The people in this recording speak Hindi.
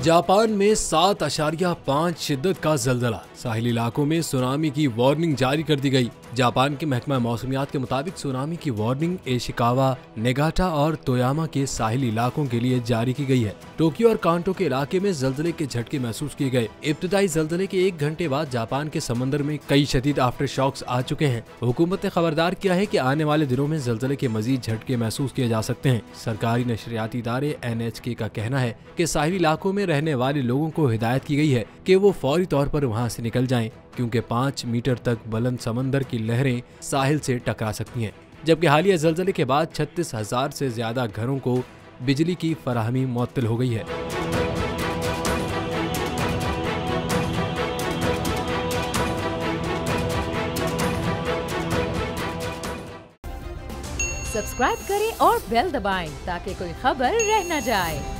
जापान में 7.5 शिद्दत का ज़लज़ला, साहिली इलाकों में सुनामी की वार्निंग जारी कर दी गई। जापान के महकमा मौसमियात के मुताबिक सुनामी की वार्निंग एशिकावा, नेगाटा और तोयामा के साहिली इलाकों के लिए जारी की गई है। टोक्यो और कांटो के इलाके में ज़लज़ले के झटके महसूस किए गए। इब्तिदाई ज़लज़ले के 1 घंटे बाद जापान के समंदर में कई शदीद आफ्टर शॉक्स आ चुके हैं। हुकूमत ने खबरदार किया है कि आने वाले दिनों में ज़लज़ले के मजीद झटके महसूस किए जा सकते हैं। सरकारी नशरियाती इदारे NHK का कहना है कि साहिली इलाकों में रहने वाले लोगों को हिदायत की गई है कि वो फौरी तौर पर वहां से निकल जाएं, क्योंकि 5 मीटर तक बुलंद समंदर की लहरें साहिल से टकरा सकती हैं। जबकि हालिया ज़लज़ले के बाद 36,000 से ज्यादा घरों को बिजली की फराहमी मुअत्तल हो गई है। सब्सक्राइब करें और बेल दबाएं ताकि कोई खबर रह न जाए।